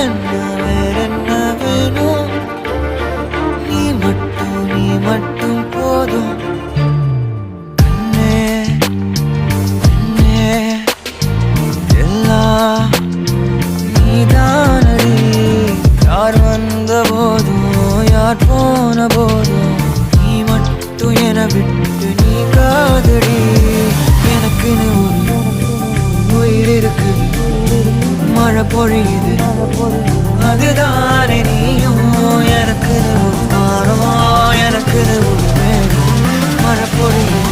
வேறென்ன வேணும் நீ மட்டும் போதும் கண்ணே கண்ணே எல்லாம் நீதானடி யார் வந்த போதும் யார் போன போதும் நீ மட்டும் என விட்டு நீ காதடி எனக்குன்னு ஒரு உயிர் இருக்கு மழை பொழியுது அதுதானே நீயும் எனக்குன்னு ஒரு வாரம் எனக்குன்னு ஒரு வேணும் மழை பொழியுது